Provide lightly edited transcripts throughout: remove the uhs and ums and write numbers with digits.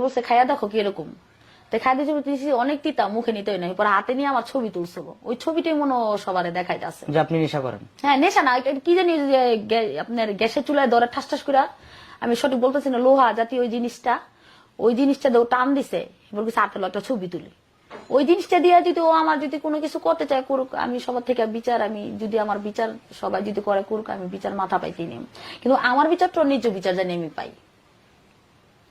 বলছে খাইয়া দেখো কিরকম, তো খাইতে দিয়েছি অনেক তিতা, মুখে নিতেই নাই, পরে হাতে নিয়ে আমার ছবি তুলছিল, ওই ছবিটাই মনে সবারে দেখাইতে আছে যে আপনি নেশা করেন। হ্যাঁ নেশা না, কি জানি যে আপনার গ্যাসের চুলায় ধরে ঠাস ঠাস করে, আমি সঠিক বলতেছি না, লোহা জাতীয় ওই জিনিসটা দিয়ে টান দিছে, বলছে হাতে একটা ছবি তুলি, ওই জিনিসটা দিয়ে যদি ও আমার যদি কোনো কিছু করতে চায় করুক, আমি সবার থেকে বিচার, আমি যদি আমার বিচার সবাই যদি করে করুক, আমি বিচার মাথা পাইতেই নেই, কিন্তু আমার বিচারটা নিজ বিচার জানি আমি পাই।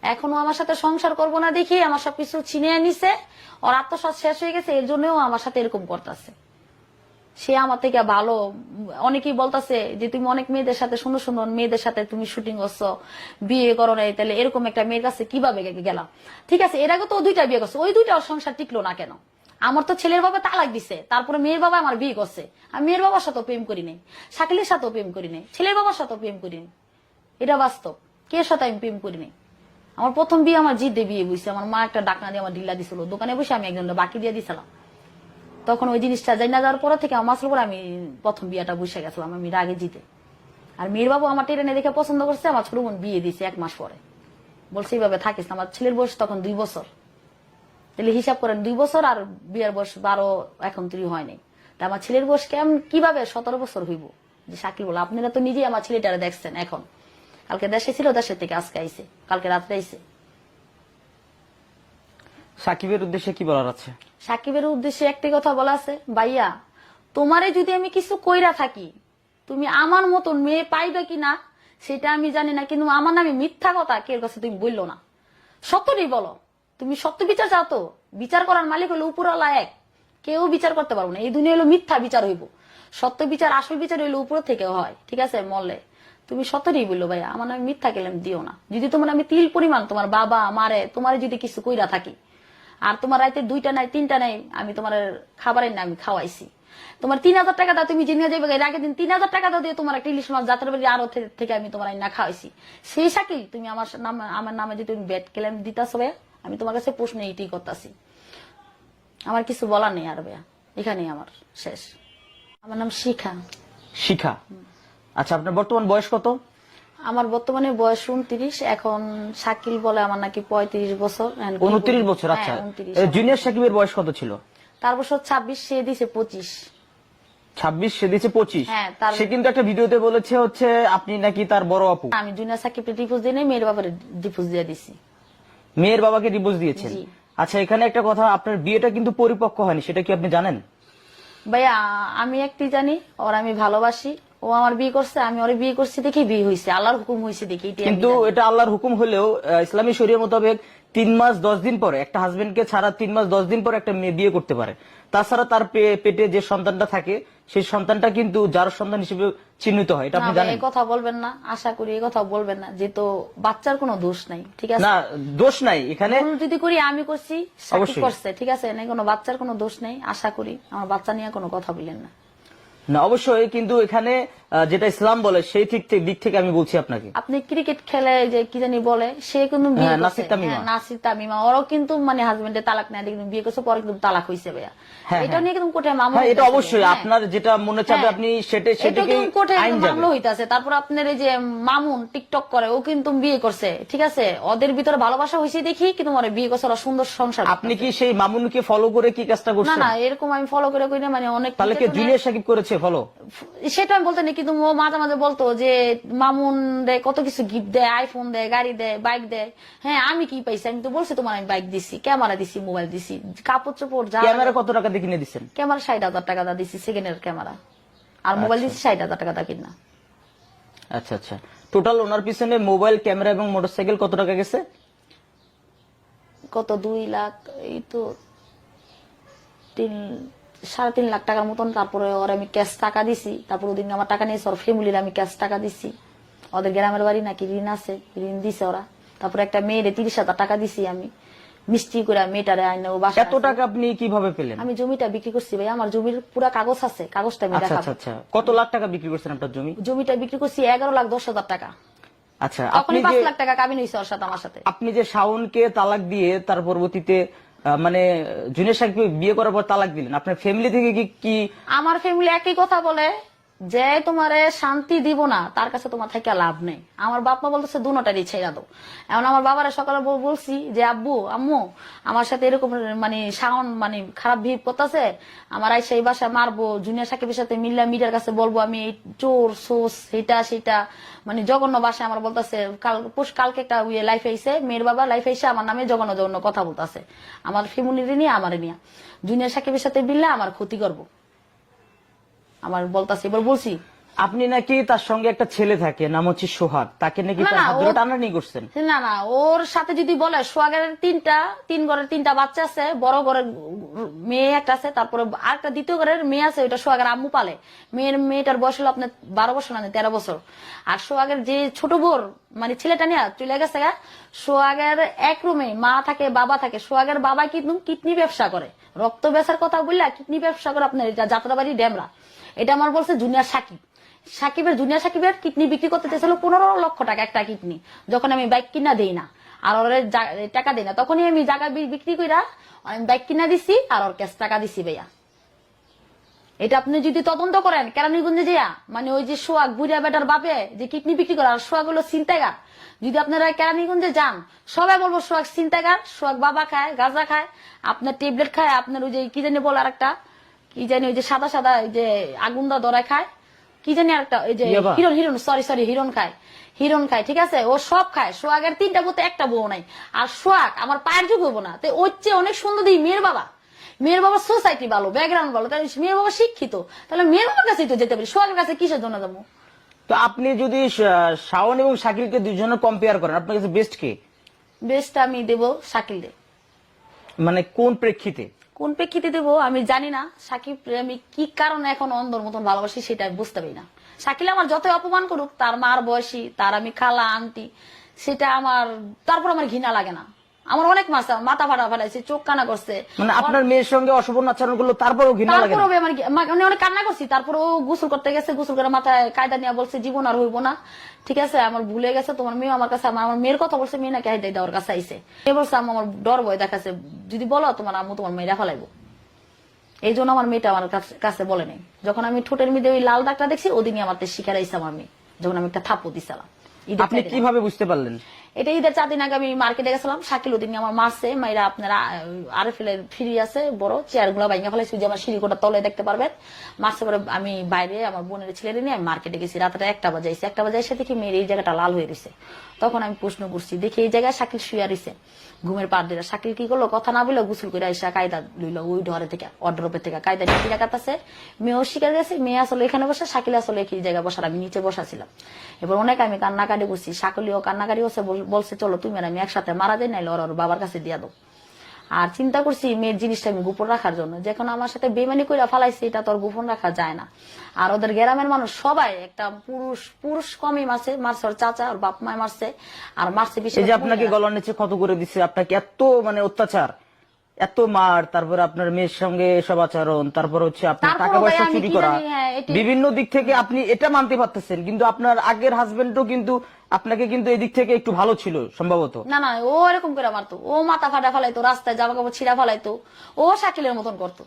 এখনো আমার সাথে সংসার করবো না দেখি আমার সবকিছু ছিনিয়ে নিছে, ওর আত্মসাৎ শেষ হয়ে গেছে, এর জন্যও আমার সাথে এরকম করতেছে। সে আমার থেকে ভালো, অনেকেই বলতেছে যে তুমি অনেক মেয়েদের সাথে সুন্দর সুন্দর মেয়েদের সাথে তুমি শুটিং করছো, বিয়ে করো নাই, তাহলে এরকম একটা মেয়ের কাছে কিভাবে গেলাম? ঠিক আছে, এর আগে তো দুইটা বিয়ে করছে, ওই দুইটা সংসার টিকলো না কেন? আমার তো ছেলের বাবা তালাক দিছে, তারপরে মেয়ের বাবা আমার বিয়ে করছে, আমি মেয়ের বাবার সাথেও প্রেম করি নাই, শাকিলের সাথেও প্রেম করি নাই, ছেলের বাবার সাথেও প্রেম করি নাই, এটা বাস্তব। কে সাথে আমি প্রেম করি নাই? আমার প্রথম বিয়ে আমার জিদে বিয়ে বুঝছে, আমার মা একটা ডাকনা দিয়ে আমার ঢিল্লা দিছিল, দোকানে বসে আমি একজন বাকি দিয়ে দিছিলাম, তখন ওই জিনিসটা যাই না যাওয়ার পরে থেকে আমার মাসের পরে আমি প্রথম বিয়েটা বসে গেছিলাম আমি রাগে জিতে। আর মেয়ের বাবু আমার ট্রেনে দেখে পছন্দ করছে, আমার ছোট বোন বিয়ে দিয়েছে 1 মাস পরে, বলছে এইভাবে থাকিস না। আমার ছেলের বয়স তখন 2 বছর, তাহলে হিসাব করেন 2 বছর আর বিয়ের বয়স 12, এখন 3 হয়নি, তা আমার ছেলের বয়স কিভাবে 17 বছর হইব? যে শাকিল বলে আপনারা তো নিজেই আমার ছেলেটারে দেখছেন, এখন কালকে দেশে ছিল, দেশের থেকে আজকে আইছে, কালকে রাত্রে আইছে। সাকিবের উদ্দেশ্যে কি বলার আছে? সাকিবের উদ্দেশ্যে একটি কথা বলা আছে, ভাইয়া তোমারে যদি আমি কিছু কইরা থাকি, তুমি আমার মতন মেয়ে পাইবে কিনা সেটা আমি জানি না, কিন্তু আমার নামে মিথ্যা কথা কেউ কাছে তুমি বললো না, সত্যটাই বলো। তুমি সত্য বিচার চাও তো, বিচার করার মালিক হলো উপরওয়ালা এক, কেউ বিচার করতে পারবো না, এই দুনিয়া হলো মিথ্যা বিচার হইব, সত্য বিচার আসল বিচার হইলো উপর থেকে হয়, ঠিক আছে মরলে তুমি সত্যটাই বললো, ভাইয়া আমার নামে মিথ্যা কেলেম দিও না। যদি তোমার আমি তিল পরিমাণ তোমার বাবা মারে তোমার যদি কিছু কইরা থাকি, আর তোমার রাইতে 2টা নাই 3টা নাই, আমি তোমার খাবারের না আমি খাওয়াইছি, তোমার 3000 টাকা দাও, তুমি জেনে যাবে এর আগের দিন 3000 টাকা দাও দিয়ে তোমার একটা ইলিশ মাছ যাত্রা বাড়ি আরো থেকে আমি তোমার না খাওয়াইছি, সেই শাকিল তুমি আমার নামে যে তুমি ব্যাড ক্লেম দিতেছো ভাইয়া, আমি তোমার কাছে প্রশ্ন এইটাই করতেছি, আমার কিছু বলার নেই আর ভাইয়া, এখানেই আমার শেষ। আমার নাম শিখা। শিখা, আচ্ছা আপনার বর্তমান বয়স কত? আমার বর্তমানে বয়স 29, এখন শাকিল বলে আমার নাকি 35 বছর। 29 বছর, আচ্ছা। জুনিয়র সাকিবের বয়স কত ছিল? তার বছর 26, সে দিছে 25। 26, সে দিয়েছে 25। হ্যাঁ, সে কিন্তু একটা ভিডিওতে বলেছে হচ্ছে আপনি নাকি তার বড় আপু। আমি জুনিয়র সাকিবকে ডিভোর্স দিয়ে নেই, মেয়ের বাবার ডিভোর্স দিয়ে দিছি। মেয়ের বাবাকে ডিভোর্স দিয়েছেন? জি। আচ্ছা, এখানে একটা কথা, আপনার বিয়েটা কিন্তু পরিপক্ক হয়নি, সেটা কি আপনি জানেন? ভাইয়া আমি একটি জানি, ওর আমি ভালোবাসি, ও আমার বিয়ে করছে, আমি ওর বিয়ে করছি দেখি বিয়ে হয়েছে, আল্লাহর হুকুম হয়েছে দেখি। কিন্তু এটা আল্লাহর হুকুম হলেও ইসলামী শরিয়া মোতাবেক 3 মাস 10 দিন পরে একটা হাজবেন্ডকে ছাড়া 3 মাস 10 দিন পরে একটা মেয়ে বিয়ে করতে পারে। তাছাড়া তার পেটে যে সন্তানটা থাকে সেই সন্তানটা কিন্তু যার সন্তান হিসেবে চিহ্নিত হয়, এটা আপনি জানেন? এই কথা বলবেন না, আশা করি এই কথা বলবেন না, যেহেতু বাচ্চার কোনো দোষ নাই, ঠিক আছে? না, দোষ নাই এখানে, যদি করি আমি করছি, সাকিব করছে, ঠিক আছে, না কোনো বাচ্চার কোনো দোষ নেই, আশা করি আমার বাচ্চা নিয়ে কোনো কথা বলেন না। না অবশ্যই, কিন্তু এখানে যেটা ইসলাম বলে সেই দিক থেকে আমি বলছি আপনাকে। আপনি ক্রিকেট খেলে যে কি জানি বলে, সে কিন্তু নাসির তামিমা, ওরাও কিন্তু মানে হাজবেন্ডের তালাক নেয় কিন্তু বিয়ে করছে, পরে কিন্তু তালাক হয়েছে ভাইয়া, এটা নিয়ে কিন্তু কোর্টে মামলা। এটা অবশ্যই আপনার যেটা মনে চাবে আপনি সেটাকে আইন যাবে। মামলা হইতাছে। তারপর আপনার এই যে মামুন টিকটক করে, ও কিন্তু বিয়ে করছে, ঠিক আছে, ওদের ভিতরে ভালোবাসা হয়েছে দেখি কিন্তু মানে বিয়ে করছে, ওরা সুন্দর সংসার। আপনি কি সেই মামুনকে ফলো করে কি কাজটা করছেন? না না, এরকম আমি ফলো করে করি না, মানে অনেক। তাহলে কি জুনিয়র সাকিব করেছে ফলো? সেটা আমি বলতে নেই, কিন্তু ও মাঝে মাঝে বলতো যে মামুন দেয় কত কিছু গিফট দেয়, আইফোন দেয়, গাড়ি দেয়, বাইক দেয়। হ্যাঁ আমি কি পাইছি? আমি তো বলছি তোমার আমি বাইক দিছি, ক্যামেরা দিছি, মোবাইল দিছি, কাপড় চোপড় যা। ক্যামেরা কত টাকা দিয়ে কিনে দিচ্ছেন? ক্যামেরা 60,000 টাকা দা দিছি, সেকেন্ডের ক্যামেরা, আর মোবাইল দিছি 60,000 টাকা দা কিনা। আচ্ছা আচ্ছা, টোটাল ওনার পিছনে মোবাইল, ক্যামেরা এবং মোটরসাইকেল কত টাকা গেছে? কত 2 লাখ, এই তো 3.5 লাখ টাকার মতন। তারপরে ওর আমি ক্যাশ টাকা দিছি, তারপর ওদিন আমার টাকা নিয়েছে, ওর ফ্যামিলির আমি ক্যাশ টাকা দিছি, ওদের গ্রামের বাড়ি নাকি ঋণ আছে, ঋণ দিছে ওরা। তারপরে একটা মেয়েরে 30,000 টাকা দিছি আমি, মিষ্টি করে মেয়েটারে আইনে ও বাসা। এত টাকা আপনি কিভাবে পেলেন? আমি জমিটা বিক্রি করছি ভাই, আমার জমির পুরো কাগজ আছে, কাগজটা আমি দেখাবো। আচ্ছা, কত লাখ টাকা বিক্রি করছেন আপনার জমি? জমিটা বিক্রি করছি 11,10,000 টাকা। আচ্ছা, আপনি 5 লাখ টাকা কাবিন হইছে ওর সাথে আমার সাথে। আপনি যে শাওনকে তালাক দিয়ে তার পরবর্তীতে মানে জুনিয়র সাকিবকে বিয়ে করার পর তালাক দিলেন, আপনার ফ্যামিলি থেকে কি? আমার ফ্যামিলি একই কথা বলে যে তোমারে শান্তি দিব না তার কাছে তোমার থেকে লাভ নেই। আমার বাপ মা বলতেছে দুটারই ছেড়া দাও। এখন আমার বাবারা সকালে বলছি যে আব্বু আম্মু আমার সাথে এরকম মানে মানে খারাপ ভিড় করতেছে, আমার আইসা এই বাসায় মারবো, জুনিয়র সাকিবের সাথে মিল্লা মিডিয়ার কাছে বলবো আমি এই চোর সোস এটা সেটা, মানে জঘন্য বাসায় আমার বলতেছে। কালকে একটা লাইফ আইসে, মেয়ের বাবা লাইফ আইসে আমার নামে জঘন্য জঘন্য কথা বলতেছে, আমার ফ্যামিলির নিয়ে আমারে নিয়ে, জুনিয়র সাকিবের সাথে মিললে আমার ক্ষতি করবো আমার বলতাছে। এবার বলছি আপনি নাকি তার সঙ্গে একটা ছেলে থাকে, নাম হচ্ছে সোহাগ, তাকে নাকি না, তার না, হাত ধরে টানাটানি করছেন? না না, ওর সাথে যদি বলে সোহাগের তিন ঘরের 3টা বাচ্চা আছে, বড় ঘরের মেয়ে একটা আছে, তারপরে আরেকটা দ্বিতীয় ঘরের মেয়ে আছে, ওইটা সোহাগের আম্মু পালে। মেয়েটার বয়স হলো আপনার 12 বছর, না 13 বছর। আর সোহাগের যে ছোট বোর মানে ছেলেটা নিয়ে চলে গেছে গা, সোহাগের এক রুমে মা থাকে বাবা থাকে। সোহাগের বাবা কিন্তু কিডনি ব্যবসা করে, রক্ত বেচার কথা বললা কিডনি ব্যবসা করে আপনার যাত্রাবাড়ি ডেমরা। এটা আমার বলছে জুনিয়র জুনিয়র সাকিবের কিডনি বিক্রি করতে চেয়েছিল 15 লক্ষ টাকা একটা কিডনি। যখন আমি বাইক কিনা দেই না আর ওর টাকা দেই না, তখনই আমি জায়গা বিক্রি কইরা আমি বাইক কিনা দিছি আর ওর ক্যাশ টাকা দিছি ভাইয়া। এটা আপনি যদি তদন্ত করেন কেরানীগঞ্জে যাইয়া, মানে ওই যে সোহাগ বুড়িয়া বেটার বাপে যে কিডনি বিক্রি করে, আর সোহাগ হলো চিন্তাগার। যদি আপনারা কেরানীগঞ্জে যান সবাই বলবো সোহাগ চিন্তাগার, সোহাগ বাবা খায়, গাঁজা খায়, আপনার ট্যাবলেট খায়, আপনার ওই যে কি জানি বলে আর একটা কি জানি ওই যে সাদা সাদা ওই যে আগুনদা দরায় খায়, কি জানি আরেকটা ওই যে হিরণ খায়, ঠিক আছে, ও সব খায়। সোহাগের 3টা বউতে একটা বউ নাই, আর সোহাগ আমার পায়ের যুগ হইব না। তো ওর চেয়ে অনেক সুন্দর দিই মেয়ের বাবা সোসাইটি ভালো, ব্যাকগ্রাউন্ড ভালো, তাহলে মেয়ের বাবা শিক্ষিত, তাহলে মেয়ের বাবার কাছেই তো যেতে পারি, সোহাগের কাছে কিসের জন্য যাবো? তো আপনি যদি শাওন এবং শাকিলকে দুজনের কম্পেয়ার করেন, আপনার কাছে বেস্ট কে? বেস্ট আমি দেবো শাকিল। মানে কোন প্রেক্ষিতে? কোন প্রেক্ষিতে দেবো আমি জানি না। সাকিব আমি কি কারণে এখন অন্ধর মতন ভালোবাসি সেটা আমি বুঝতে পারি না। শাকিল আমার যতই অপমান করুক, তার মার বয়সী, তার আমি খালা আন্টি, সেটা আমার তারপর আমার ঘৃণা লাগে না। আমার অনেক মাথা ফাটা ফাটাইছে, চোখ কানা করছে, মানে আপনার মেয়ের সঙ্গে অশোভন আচরণ করলো তারপরও ঘৃণা লাগে না? তারপরে আমি অনেক কান্না করছি। তারপরে ও গোসল করতে গেছে, গোসল করে মাথায় কায়দা নিয়ে বলছে জীবন আর হইব না, ঠিক আছে আমার ভুলে গেছে, তোমার মেয়ে আমার কাছে, আমার মেয়ের কথা বলছে, মেয়ে নাকি হাইদাই দেওয়ার কাছে আইসে। এ বলছে আমার ডর ভয় দেখাচ্ছে, যদি বলো তোমার আম্মু তোমার মেয়েরা ফেলাইবো। এই জন্য আমার মেয়েটা আমার কাছে বলে নেই। যখন আমি ঠোঁটের মধ্যে ওই লাল দাগটা দেখছি, ওদিনই আমার শিকার আইসে আমার মেয়ে, যখন আমি একটা থাপ্পড় দিছিলাম। আপনি কিভাবে বুঝতে পারলেন? এটা ঈদের 4 দিন আগে আমি মার্কেটে গেছিলাম, শাকিল ওদিন আমার মারছে। মাইরা আপনারা আরএফএল ফ্রি আছে বড় চেয়ার গুলো ভাঙা ফেলাইছি, যে আমার সিঁড়িকোটা তলে দেখতে পারবেন, মারছে। পরে আমি বাইরে আমার বোনের ছেলে নিয়ে আমি মার্কেটে গেছি, রাতটা 1টা বাজাইছে। 1টা বাজায় এসে দেখি মেয়ের এই জায়গাটা লাল হয়ে রয়েছে। তখন আমি প্রশ্ন করছি, দেখি এই জায়গায় শাকিল শুয়ে রয়েছে ঘুমের পাড় দিয়ে। শাকিল কি করলো, কথা না বলে গোসল করে আইসা কায়দা লইল ওই ঘরে থেকে, অর্ডারপের থেকে কায়দা নিয়ে টিকা কাটাছে। মেয়েও শিকার গেছে, মেয়ে আসলে এখানে বসে, শাকিল আসলে কি জায়গায় বসার, আমি নিচে বসাছিলাম। এবার অনেক আমি কান্নাকাটি করছি, শাকিলিও কান্নাকাটি করছে, বলছে চলো তুমি আর আমি একসাথে মারা যাই, নাইলে ওর বাবার কাছে দিয়া দাও। আর চিন্তা করছি মেয়ের জিনিসটা আমি গোপন রাখার জন্য, যখন আমার সাথে বেমানি করে ফালাইছে, এটা তো আর গোপন রাখা যায় না। আর ওদের গ্রামের মানুষ সবাই একটা পুরুষ কমই মারছে ওর চাচা, ওর বাপ মায় মারছে, আর মারছে বিশেষ। এই যে আপনাকে গলার নিচে ক্ষত করে দিচ্ছে, আপনাকে এত মানে অত্যাচার, এত মার, তারপরে আপনার মেয়ের সঙ্গে এসব আচরণ, তারপর হচ্ছে আপনার টাকা পয়সা চুরি করা, বিভিন্ন দিক থেকে আপনি এটা মানতে পারতেছেন, কিন্তু আপনার আগের হাজবেন্ডও কিন্তু আপনাকে কিন্তু এই দিক থেকে একটু ভালো ছিল সম্ভবত। না না, ও এরকম করে মারতো, ও মাথা ফাটা ফেলাইতো, রাস্তায় জামা কাপড় ছিঁড়া ফেলাইতো, ও শাকিলের মতন করতো।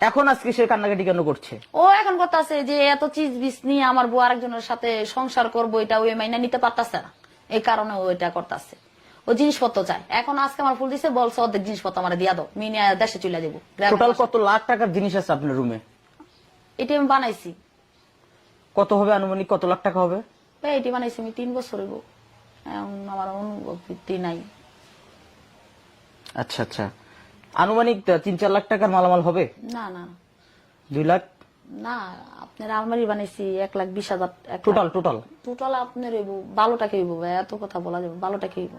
এখন আজকে সে কান্নাকাটি কেন করছে? ও এখন করতেছে যে এত চিজ বিচ নিয়ে আমার বউ আরেকজনের সাথে সংসার করবো, এটা ওই মাইনা নিতে পারতেছে না, এই কারণে ও এটা করতেছে। ও জিনিসপত্র চায়। এখন আজকে আমার ফুল দিছে, বলছে অর্ধেক জিনিসপত্র আমার দিয়া দাও, মিনিয়া দেশে চলে যাবো। টোটাল কত লাখ টাকার জিনিস আছে আপনার রুমে? এটি আমি বানাইছি। কত হবে আনুমানিক, কত লাখ টাকা হবে? এটি বানাইছি আমি 3 বছর হইব, আমার অনুভূতি নাই। আচ্ছা আচ্ছা, আনুমানিক 3-4 লাখ টাকার মালামাল হবে? না না 2 লাখ না, আপনার আলমারি বানাইছি 1,20,000। টোটাল আপনার হইব 12 টাকা হইব ভাই, এত কথা বলা যাবে, 12 টাকা হইব।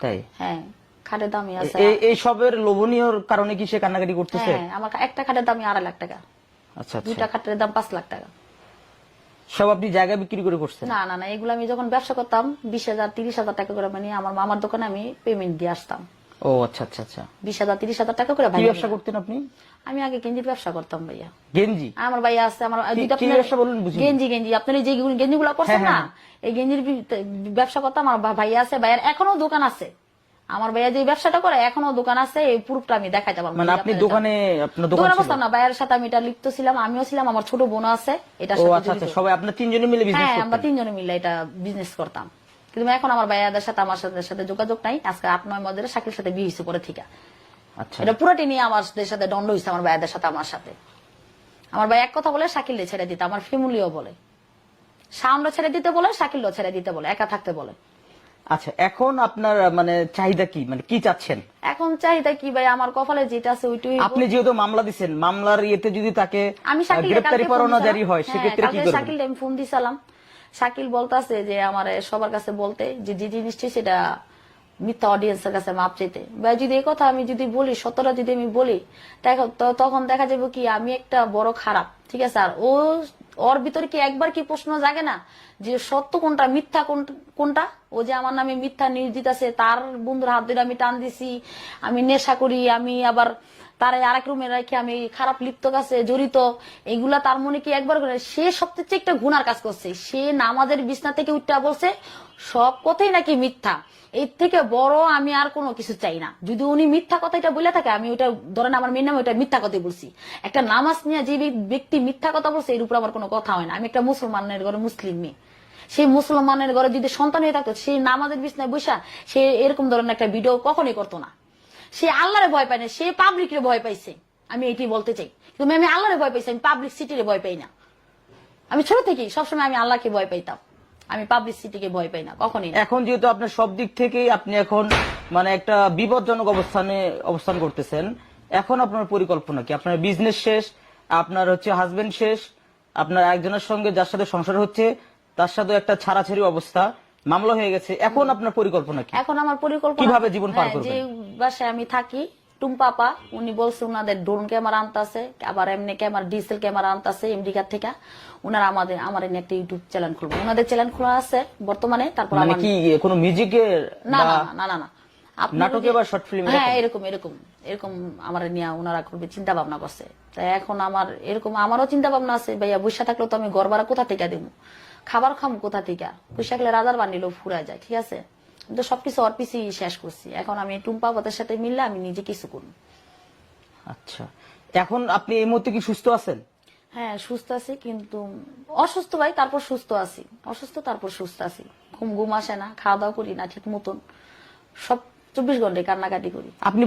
তাই? হ্যাঁ, খাটের দামই আছে। এই সবের লোভনীয় কারণে কি সে কান্নাকাটি করতেছে? হ্যাঁ, আমার একটা খাটের দামই 2.5 লাখ টাকা। আচ্ছা, 2টা খাটের দাম 5 লাখ টাকা। সব আপনি জায়গা বিক্রি করে করছেন? না না না, এগুলো আমি যখন ব্যবসা করতাম 20,000-30,000 টাকা করে, মানে আমার মামার দোকানে আমি পেমেন্ট দিয়ে আসতাম। ও আচ্ছা আচ্ছা আচ্ছা, 20,000-30,000 টাকা করে। কি ব্যবসা করতেন আপনি? আমি আগে গেঞ্জির ব্যবসা করতাম ভাইয়া। গেঞ্জি? আমার ভাইয়া আছে, আমার কি ব্যবসা বলেন বুঝি? গেঞ্জি আপনার যে গেঞ্জি গুলা করছেন না, এই গেঞ্জির ব্যবসা করতাম। আমার ভাইয়া আছে, ভাইয়ার এখনো দোকান আছে, আমার ভাইয়া যে ব্যবসাটা করে এখনো দোকান আছে, এই প্রুফটা আমি দেখাইতে পারবো। মানে আপনি দোকানে, আপনার দোকান দোকানে ছিল? বসতাম না, ভাইয়ের সাথে আমি এটা লিপ্ত ছিলাম, আমিও ছিলাম, আমার ছোট বোনও আছে এটার ও সাথে আচ্ছা জড়িত। আচ্ছা, সবাই আপনার তিনজনে মিলে বিজনেস হ্যাঁ, আমরা করতেন? তিনজনে মিলে এটা বিজনেস করতাম। কিন্তু এখন আমার ভাইয়াদের সাথে আমার সাথে যোগাযোগ নাই। আজকে 8-9 মাস ধরে শাকিলের সাথে বিয়ে হয়েছে পরে থেকে। আচ্ছা, এটা পুরোটি নিয়ে আমাদের সাথে দ্বন্দ্ব হয়েছে আমার ভাইয়াদের সাথে আমার সাথে। আমার ভাই এক কথা বলে শাকিলে ছেড়ে দিতে, আমার ফ্যামিলিও বলে শাওনরা ছেড়ে দিতে বলে, শাকিলও ছেড়ে দিতে বলে, একা থাকতে বলে। আচ্ছা, এখন আপনার মানে চাহিদা কি, মানে কি চাচ্ছেন? এখন চাহিদা কি ভাই, আমার কপালে যেটা আছে ওইটাই। আপনি যেহেতু মামলা দিচ্ছেন, মামলার ইয়েতে যদি তাকে আমি গ্রেপ্তারি পরোয়ানা জারি হয়, সেক্ষেত্রে কি করবেন? শাকিল আমি ফোন দিছিলাম, শাকিল বলতাছে যে আমার সবার কাছে বলতে যে যে জিনিসটি সেটা মিথ্যা অডিয়েন্সের কাছে মাপ চাইতে। ভাই যদি এই কথা আমি যদি বলি, সত্যটা যদি আমি বলি, তখন দেখা যাবে কি আমি একটা বড় খারাপ, ঠিক আছে। আর ওর ভিতরে কি একবার কি প্রশ্ন জাগে না যে সত্য কোনটা মিথ্যা কোনটা? ও যে আমার নামে মিথ্যা নিউজ দিতেছে, তার বন্ধুর হাত ধরে আমি টান দিছি, আমি নেশা করি, আমি আবার তার আরেক রুমে রেখে আমি খারাপ লিপ্ত কাছে জড়িত, এগুলা তার মনে কি একবার করে? সে সবচেয়ে একটা গুনার কাজ করছে। সে নামাজের বিছনা থেকে উঠটা বলছে সব কথাই নাকি মিথ্যা। এর থেকে বড় আমি আর কোনো কিছু চাই না। যদি উনি মিথ্যা কথাটা বলে থাকে, আমি ওইটা ধরেন আমার মেয়ের নামে ওইটা মিথ্যা কথাই বলছি। একটা নামাজ নিয়ে যে ব্যক্তি মিথ্যা কথা বলছে এর উপর আমার কোনো কথা হয় না। আমি একটা মুসলমানের ঘরে মুসলিম মেয়ে, সেই মুসলমানের ঘরে যদি সন্তান হয়ে থাকতো, সেই নামাজের বিছনায় বসা সে এরকম ধরনের একটা ভিডিও কখনোই করতো না। সে আল্লাহরে ভয় পায় না, সে পাবলিক রে ভয় পাইছে। আমি এটি বলতে চাই, কিন্তু আমি আল্লাহরে ভয় পাইছি, আমি পাবলিক সিটিরে ভয় পাই না। আমি ছোট থেকেই সবসময় আমি আল্লাহকে ভয় পাইতাম, আমি পাবলিক সিটিকে ভয় পাই না কখনই না। এখন যেহেতু আপনার সব দিক থেকেই আপনি এখন মানে একটা বিপজ্জনক অবস্থান করতেছেন, এখন আপনার পরিকল্পনা কি? আপনার বিজনেস শেষ, আপনার হচ্ছে হাজবেন্ড শেষ, আপনার একজনের সঙ্গে যার সাথে সংসার হচ্ছে তার সাথে একটা ছাড়াছাড়ি অবস্থা, মামলা হয়ে গেছে, এখন আপনার পরিকল্পনা কি? এখন আমার পরিকল্পনা কিভাবে জীবন পার করবেন? যে বাসায় আমি থাকি, টুম্পাপা উনি বলছে উনাদের ড্রোন ক্যামেরা আনতেছে, আবার এমনি ক্যামেরা, ডিজিটাল ক্যামেরা আনতেছে আমেরিকার থেকে। উনারা আমার এনে একটা ইউটিউব চ্যানেল খুলবো, উনাদের চ্যানেল খোলা আছে বর্তমানে। তারপর মানে আমার কি কোনো মিউজিকের না না না না না আপনি নাটকে বা শর্ট ফিল্ম? হ্যাঁ, এরকম এরকম এরকম আমার নিয়ে ওনারা করবে চিন্তা ভাবনা করছে। তাই এখন আমার এরকম আমারও চিন্তা ভাবনা আছে, ভাইয়া বৈশা থাকলে তো আমি ঘর ভাড়া কোথা থেকে দেবো, খাবার খাম কোথা থেকে? বৈশা থাকলে রাজার বান্ডিলেও ফুরা যায়, ঠিক আছে। কিন্তু সবকিছু ওর পিছিয়ে শেষ করছি। এখন আমি টুম্পা পাতের সাথে মিললে আমি নিজে কিছু করব। আচ্ছা, এখন আপনি এই মুহূর্তে কি সুস্থ আছেন? হ্যাঁ, সুস্থ আছি, কিন্তু অসুস্থ ভাই, তারপর সুস্থ আছি, অসুস্থ তারপর সুস্থ আছি। ঘুম আসে না, খাওয়া দাওয়া করি না ঠিক মতন, সব 24 ঘন্টায় কান্নাকাটি করি। আপনি